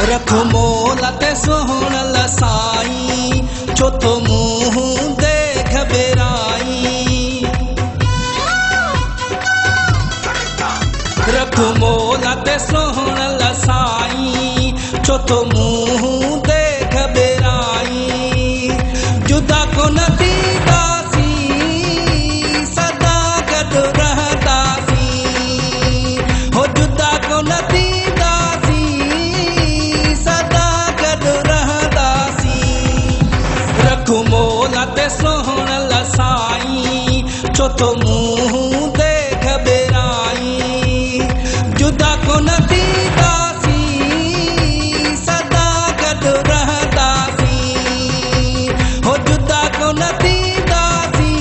रख मोला ते सोहण लसाई छो तो मुँह देख बेराई। रख मोला ते सोहण लसाई छो तो मुँह देख बेराई। जुदा को न दीदासी सदा गॾु रहंदासी हो जुदा को न दीदासी सदा गॾु रहंदासी। रख मोला ते सोहण लसाई छो तो मुँह देख बेराई। जुदा को न दीदासी सदा गॾु रहंदासी हो जुदा को न दीदासी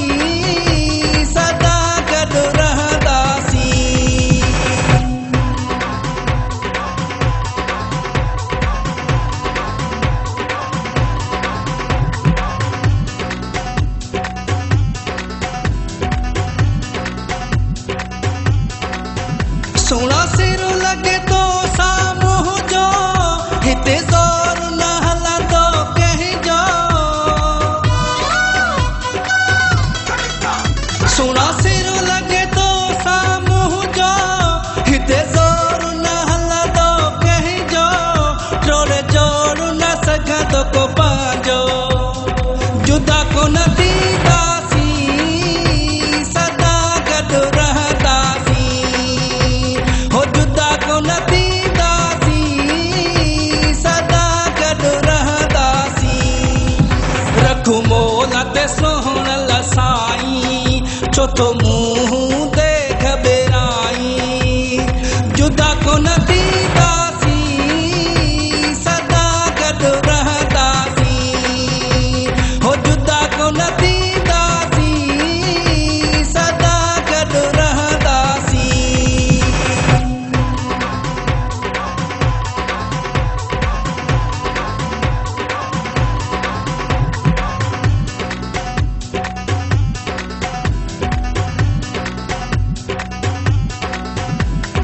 सदा गॾु रहंदासी। सोना सिर लगे तो साम्हूं जो हिते ज़ोर न हलंदो कंहिं जो। सोना सिर लगे तो साम्हूं जो हिते ज़ोर न हलंदो कंहिं जो। जोड़ जोड़ न सघंदो को पंहिंजो जुदा को न दीदासी सदा गॾु रहंदासी हो जुदा को न दीदासी सदा गॾु रहंदासी। रख मोला ते सोहण लसाई छो तो मुँह देख बेराई। जुदा को न दीदासी सदा गॾु रहंदासी हो जुदा को न दीदासी सदा गॾु रहंदासी।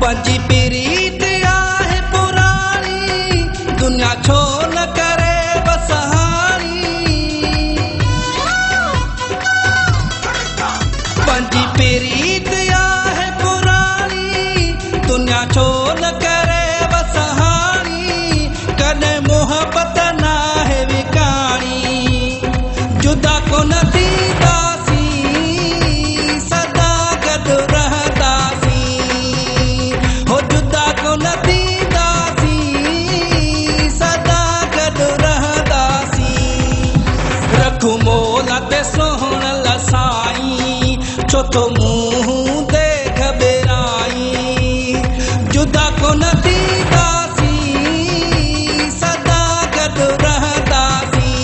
पंहिंजी प्रीत आहे पुराणी दुनिया छो न करे बसहारी। पंहिंजी प्रीत आहे पुराणी दुनिया छो न करे बसहारी। कॾहिं मोहबत नाहे विकाणी जुदा को न दीदासी सदा गॾु रहंदासी हो जुदा को न दीदासी सदा गॾु रहंदासी। रख मोला ते सोहण लसाई छो तो मुँह देख बेराई। जुदा को न दीदासी सदा गॾु रहंदासी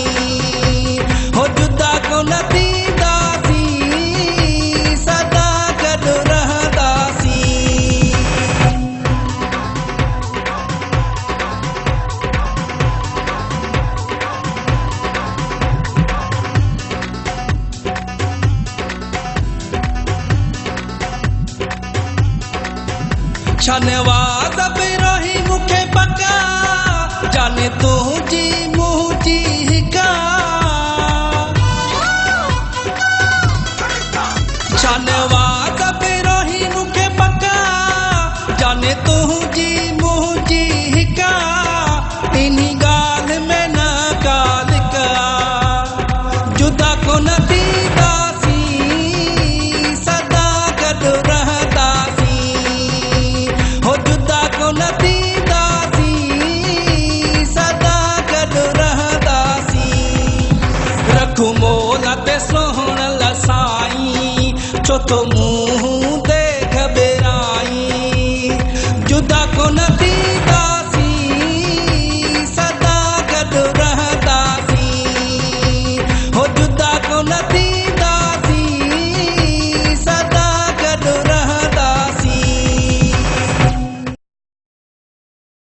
हो जुदा को न दीदासी सदा गॾु रहंदासी। छनवाद बिरोही मूंखे पका जाने तुंहिंजी मुंहिंजी हिका। छनवाद